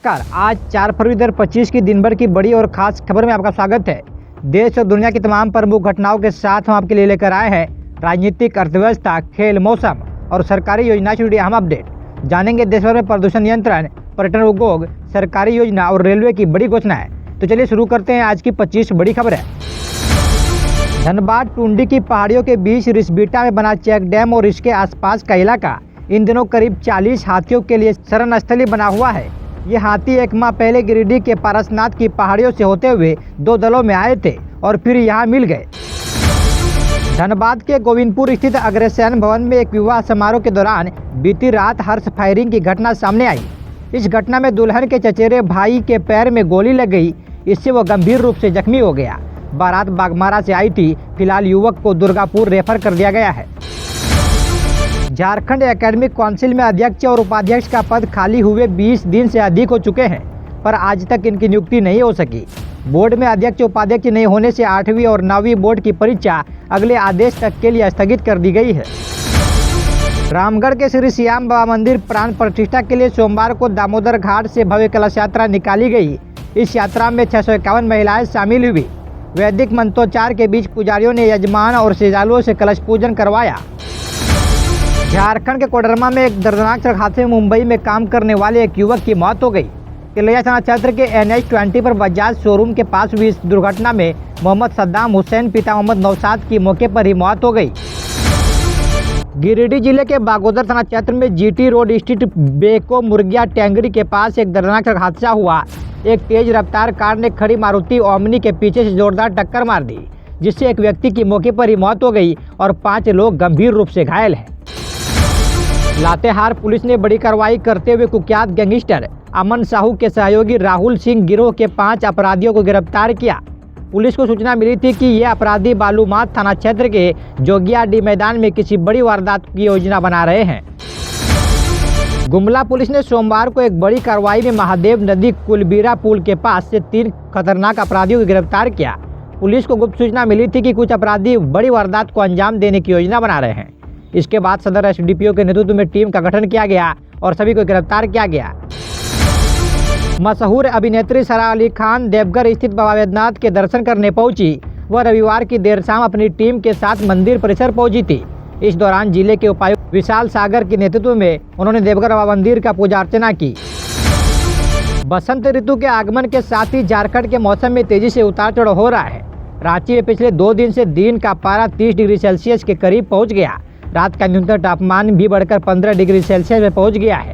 नमस्कार। आज 4 फरवरी 2025 की दिन भर की बड़ी और खास खबर में आपका स्वागत है। देश और दुनिया की तमाम प्रमुख घटनाओं के साथ हम आपके लिए लेकर आए हैं राजनीतिक, अर्थव्यवस्था, खेल, मौसम और सरकारी योजना से जुड़ी अहम अपडेट। जानेंगे देश भर में प्रदूषण नियंत्रण, पर्यटन उद्योग, सरकारी योजना और रेलवे की बड़ी घोषणाएं। तो चलिए शुरू करते हैं आज की 25 बड़ी खबर है। धनबाद टुंडी की पहाड़ियों के बीच रिस्बीटा में बना चेक डैम और इसके आसपास का इलाका इन दिनों करीब 40 हाथियों के लिए शरण स्थली बना हुआ है। ये हाथी एक माह पहले गिरिडीह के पारसनाथ की पहाड़ियों से होते हुए 2 दलों में आए थे और फिर यहाँ मिल गए। धनबाद के गोविंदपुर स्थित अग्रसेन भवन में एक विवाह समारोह के दौरान बीती रात हर्ष फायरिंग की घटना सामने आई। इस घटना में दुल्हन के चचेरे भाई के पैर में गोली लग गई, इससे वो गंभीर रूप से जख्मी हो गया। बारात बागमारा से आई थी। फिलहाल युवक को दुर्गापुर रेफर कर दिया गया है। झारखंड एकेडमिक काउंसिल में अध्यक्ष और उपाध्यक्ष का पद खाली हुए 20 दिन से अधिक हो चुके हैं, पर आज तक इनकी नियुक्ति नहीं हो सकी। बोर्ड में अध्यक्ष उपाध्यक्ष नहीं होने से 8वीं और 9वीं बोर्ड की परीक्षा अगले आदेश तक के लिए स्थगित कर दी गई है। रामगढ़ के श्री श्याम बाबा मंदिर प्राण प्रतिष्ठा के लिए सोमवार को दामोदर घाट से भव्य कलश यात्रा निकाली गई। इस यात्रा में 651 महिलाएं शामिल हुई। वैदिक मंत्रोच्चार के बीच पुजारियों ने यजमान और श्रद्धालुओं से कलश पूजन करवाया। झारखंड के कोडरमा में एक दर्दनाक सड़क हादसे में मुंबई में काम करने वाले एक युवक की मौत हो गई। तिलैया थाना क्षेत्र के NH20 पर बजाज शोरूम के पास हुई इस दुर्घटना में मोहम्मद सद्दाम हुसैन पिता मोहम्मद नौशाद की मौके पर ही मौत हो गई। गिरिडीह जिले के बागोदर थाना क्षेत्र में GT रोड स्थित बेको मुर्गिया टेंगरी के पास एक दर्दनाक सड़क हादसा हुआ। एक तेज रफ्तार कार ने खड़ी मारुति ओमनी के पीछे से जोरदार टक्कर मार दी, जिससे एक व्यक्ति की मौके पर ही मौत हो गई और 5 लोग गंभीर रूप से घायल हैं। लातेहार पुलिस ने बड़ी कार्रवाई करते हुए कुख्यात गैंगस्टर अमन साहू के सहयोगी राहुल सिंह गिरोह के 5 अपराधियों को गिरफ्तार किया। पुलिस को सूचना मिली थी कि ये अपराधी बालूमाथ थाना क्षेत्र के जोगियाडीह मैदान में किसी बड़ी वारदात की योजना बना रहे हैं। गुमला पुलिस ने सोमवार को एक बड़ी कार्रवाई में महादेव नदी कुलबीरा पुल के पास से 3 खतरनाक अपराधियों को गिरफ्तार किया। पुलिस को गुप्त सूचना मिली थी कि कुछ अपराधी बड़ी वारदात को अंजाम देने की योजना बना रहे हैं। इसके बाद सदर SDPO के नेतृत्व में टीम का गठन किया गया और सभी को गिरफ्तार किया गया। मशहूर अभिनेत्री सारा अली खान देवघर स्थित बाबा वैद्यनाथ के दर्शन करने पहुंची। वह रविवार की देर शाम अपनी टीम के साथ मंदिर परिसर पहुंची थी। इस दौरान जिले के उपायुक्त विशाल सागर के नेतृत्व में उन्होंने देवघर बाबा मंदिर का पूजा अर्चना की। बसंत ऋतु के आगमन के साथ ही झारखंड के मौसम में तेजी से उतार चढ़ाव हो रहा है। रांची में पिछले 2 दिन से दिन का पारा 30 डिग्री सेल्सियस के करीब पहुँच गया। रात का न्यूनतम तापमान भी बढ़कर 15 डिग्री सेल्सियस में पहुंच गया है।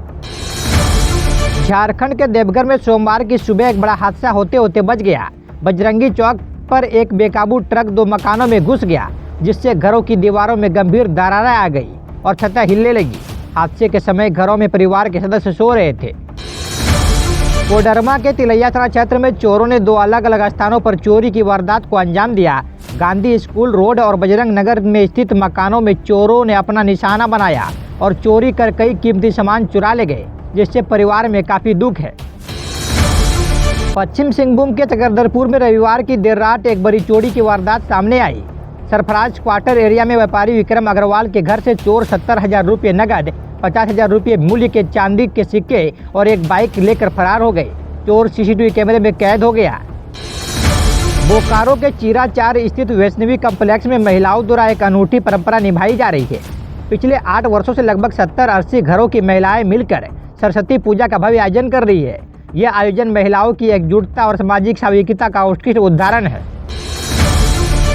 झारखंड के देवघर में सोमवार की सुबह एक बड़ा हादसा होते होते बच गया। बजरंगी चौक पर एक बेकाबू ट्रक 2 मकानों में घुस गया, जिससे घरों की दीवारों में गंभीर दरारें आ गई और छतें हिलने लगी। हादसे के समय घरों में परिवार के सदस्य सो रहे थे। कोडरमा के तिलैया थाना क्षेत्र में चोरों ने 2 अलग अलग स्थानों पर चोरी की वारदात को अंजाम दिया। गांधी स्कूल रोड और बजरंग नगर में स्थित मकानों में चोरों ने अपना निशाना बनाया और चोरी कर कई कीमती सामान चुरा ले गए, जिससे परिवार में काफी दुख है। पश्चिम सिंहभूम के चकरधरपुर में रविवार की देर रात एक बड़ी चोरी की वारदात सामने आई। सरफराज क्वार्टर एरिया में व्यापारी विक्रम अग्रवाल के घर से चोर 70,000 रुपये नकद, 50,000 रुपये मूल्य के चांदी के सिक्के और एक बाइक लेकर फरार हो गए। चोर CCTV कैमरे में कैद हो गया। बोकारो के चीराचार स्थित वैष्णवी कम्प्लेक्स में महिलाओं द्वारा एक अनूठी परंपरा निभाई जा रही है। पिछले 8 वर्षों से लगभग 70-80 घरों की महिलाएं मिलकर सरस्वती पूजा का भव्य आयोजन कर रही है। यह आयोजन महिलाओं की एकजुटता और सामाजिक सामाजिकता का उत्कृष्ट उदाहरण है।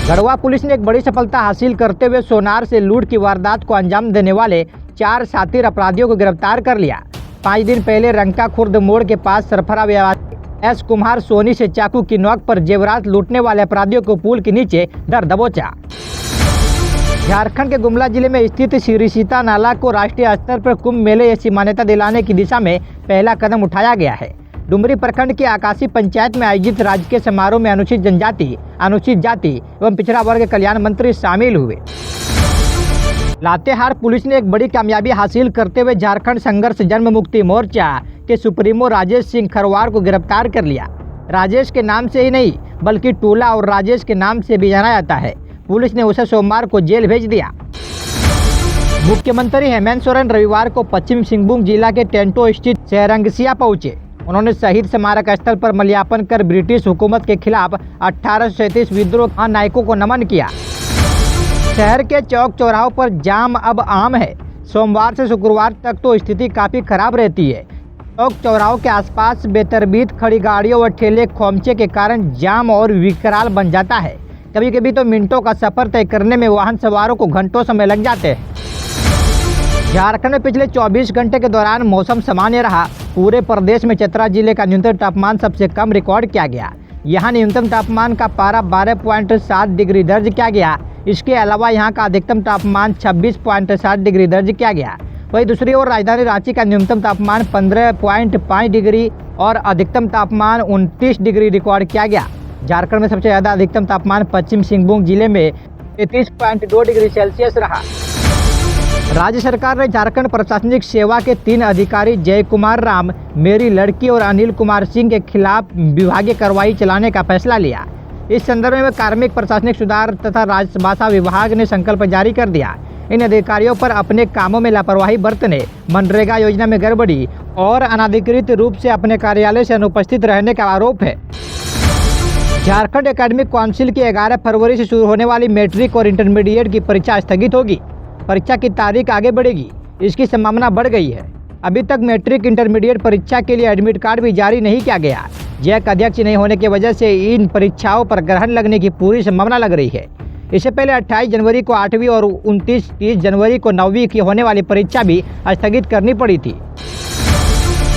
गढ़वा पुलिस ने एक बड़ी सफलता हासिल करते हुए सोनार से लूट की वारदात को अंजाम देने वाले 4 शातिर अपराधियों को गिरफ्तार कर लिया। 5 दिन पहले रंका खुर्द मोड़ के पास सरफरा व्यवसायी S कुमार सोनी से चाकू की नोक पर जेवरात लूटने वाले अपराधियों को पुल के नीचे धर दबोचा। झारखंड के गुमला जिले में स्थित श्री सीता नाला को राष्ट्रीय स्तर पर कुंभ मेले ऐसी मान्यता दिलाने की दिशा में पहला कदम उठाया गया है। डुमरी प्रखंड की आकाशी पंचायत में आयोजित राजकीय समारोह में अनुसूचित जनजाति, अनुसूचित जाति एवं पिछड़ा वर्ग कल्याण मंत्री शामिल हुए। लातेहार पुलिस ने एक बड़ी कामयाबी हासिल करते हुए झारखंड संघर्ष जन्म मुक्ति मोर्चा के सुप्रीमो राजेश सिंह खरवार को गिरफ्तार कर लिया। राजेश के नाम से ही नहीं बल्कि टूला और राजेश के नाम से भी जाना जाता है। पुलिस ने उसे सोमवार को जेल भेज दिया। मुख्यमंत्री हेमंत सोरेन रविवार को पश्चिम सिंहभूम जिला के टेंटो स्थित सेरंगसिया पहुंचे। उन्होंने शहीद स्मारक स्थल पर माल्यार्पण कर ब्रिटिश हुकूमत के खिलाफ 1837 विद्रोह नायकों को नमन किया। शहर के चौक चौराहों पर जाम अब आम है। सोमवार से शुक्रवार तक तो स्थिति काफ़ी खराब रहती है। चौक चौराहों के आसपास बेतरतीब खड़ी गाड़ियों व ठेले खोमचे के कारण जाम और विकराल बन जाता है। कभी कभी तो मिनटों का सफर तय करने में वाहन सवारों को घंटों समय लग जाते हैं। झारखंड में पिछले 24 घंटे के दौरान मौसम सामान्य रहा। पूरे प्रदेश में चतरा जिले का न्यूनतम तापमान सबसे कम रिकॉर्ड किया गया। यहाँ न्यूनतम तापमान का पारा 12.7 डिग्री दर्ज किया गया। इसके अलावा यहाँ का अधिकतम तापमान 26.7 डिग्री दर्ज किया गया। वहीं दूसरी ओर राजधानी रांची का न्यूनतम तापमान 15.5 डिग्री और अधिकतम तापमान 29 डिग्री रिकॉर्ड किया गया। झारखंड में सबसे ज़्यादा अधिकतम तापमान पश्चिम सिंहभूम जिले में 33.2 डिग्री सेल्सियस रहा। राज्य सरकार ने झारखंड प्रशासनिक सेवा के 3 अधिकारी जय कुमार राम, मेरी लड़की और अनिल कुमार सिंह के खिलाफ विभागीय कार्रवाई चलाने का फैसला लिया। इस संदर्भ में कार्मिक प्रशासनिक सुधार तथा राजभाषा विभाग ने संकल्प जारी कर दिया। इन अधिकारियों पर अपने कामों में लापरवाही बरतने, मनरेगा योजना में गड़बड़ी और अनाधिकृत रूप से अपने कार्यालय से अनुपस्थित रहने का आरोप है। झारखंड एकेडमिक काउंसिल की 11 फरवरी से शुरू होने वाली मैट्रिक और इंटरमीडिएट की परीक्षा स्थगित होगी। परीक्षा की तारीख आगे बढ़ेगी, इसकी संभावना बढ़ गई है। अभी तक मैट्रिक इंटरमीडिएट परीक्षा के लिए एडमिट कार्ड भी जारी नहीं किया गया। जैक अध्यक्ष नहीं होने की वजह से इन परीक्षाओं पर ग्रहण लगने की पूरी संभावना लग रही है। इससे पहले 28 जनवरी को 8वीं और 29-30 जनवरी को 9वीं की होने वाली परीक्षा भी स्थगित करनी पड़ी थी।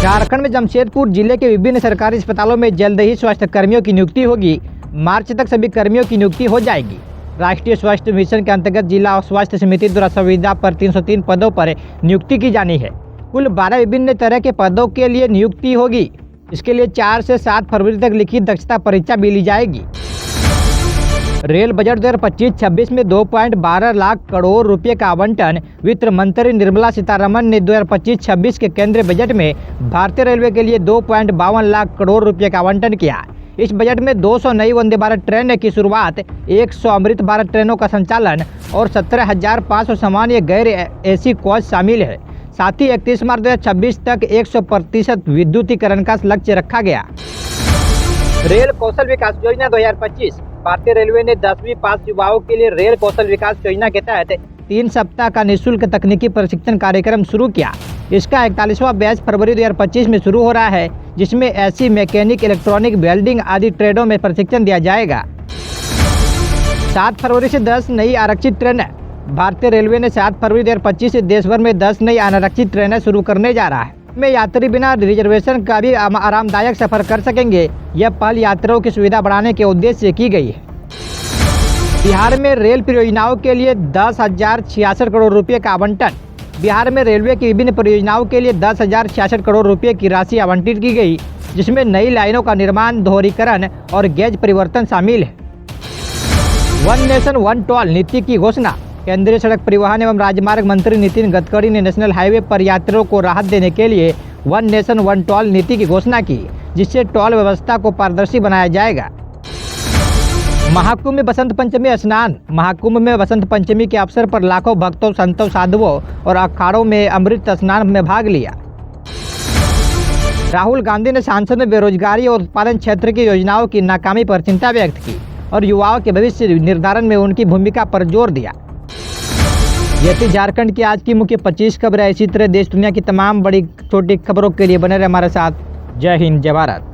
झारखंड में जमशेदपुर जिले के विभिन्न सरकारी अस्पतालों में जल्द ही स्वास्थ्य कर्मियों की नियुक्ति होगी। मार्च तक सभी कर्मियों की नियुक्ति हो जाएगी। राष्ट्रीय स्वास्थ्य मिशन के अंतर्गत जिला स्वास्थ्य समिति द्वारा संविदा पर 303 पदों पर नियुक्ति की जानी है। कुल 12 विभिन्न तरह के पदों के लिए नियुक्ति होगी। इसके लिए 4 से 7 फरवरी तक लिखित दक्षता परीक्षा भी ली जाएगी। रेल बजट 2025-26 में 2.12 लाख करोड़ रुपए का आवंटन। वित्त मंत्री निर्मला सीतारमण ने 2025-26 के केंद्रीय बजट में भारतीय रेलवे के लिए 2.52 लाख करोड़ रुपए का आवंटन किया। इस बजट में 200 नई वंदे भारत ट्रेन की शुरुआत, 100 अमृत भारत ट्रेनों का संचालन और 17,500 सामान्य गैर एसी कोच शामिल है। साथ ही 31 मार्च 2026 तक 100% विद्युतीकरण का लक्ष्य रखा गया। रेल कौशल विकास योजना 2025। भारतीय रेलवे ने 10वीं पास युवाओं के लिए रेल कौशल विकास योजना के तहत 3 सप्ताह का निःशुल्क तकनीकी प्रशिक्षण कार्यक्रम शुरू किया। इसका 41वां बैच फरवरी 2025 में शुरू हो रहा है, जिसमें एसी, मैकेनिक, इलेक्ट्रॉनिक, वेल्डिंग आदि ट्रेडों में प्रशिक्षण दिया जाएगा। 7 फरवरी से 10 नई आरक्षित ट्रेनें। भारतीय रेलवे ने 7 फरवरी 2025 से देश भर में 10 नई अनारक्षित ट्रेनें शुरू करने जा रहा है। में यात्री बिना रिजर्वेशन का भी आरामदायक सफर कर सकेंगे। यह पहल यात्रियों की सुविधा बढ़ाने के उद्देश्य से की गई है। बिहार में रेल परियोजनाओं के लिए 10,066 करोड़ रुपए का आवंटन। बिहार में रेलवे की विभिन्न परियोजनाओं के लिए 10,066 करोड़ रुपए की राशि आवंटित की गई, जिसमें नई लाइनों का निर्माण, दोहरीकरण और गेज परिवर्तन शामिल है। वन नेशन वन टोल नीति की घोषणा। केंद्रीय सड़क परिवहन एवं राजमार्ग मंत्री नितिन गडकरी ने नेशनल हाईवे पर यात्रियों को राहत देने के लिए वन नेशन वन टोल नीति की घोषणा की, जिससे टोल व्यवस्था को पारदर्शी बनाया जाएगा। महाकुंभ में बसंत पंचमी स्नान। महाकुंभ में बसंत पंचमी के अवसर पर लाखों भक्तों, संतों, साधुओं और अखाड़ों में अमृत स्नान में भाग लिया। राहुल गांधी ने संसद में बेरोजगारी और उत्पादन क्षेत्र की योजनाओं की नाकामी पर चिंता व्यक्त की और युवाओं के भविष्य निर्धारण में उनकी भूमिका पर जोर दिया। ये थी झारखंड की आज की मुख्य 25 खबरें। इसी तरह देश दुनिया की तमाम बड़ी छोटी खबरों के लिए बने रहे हमारे साथ। जय हिंद, जय भारत।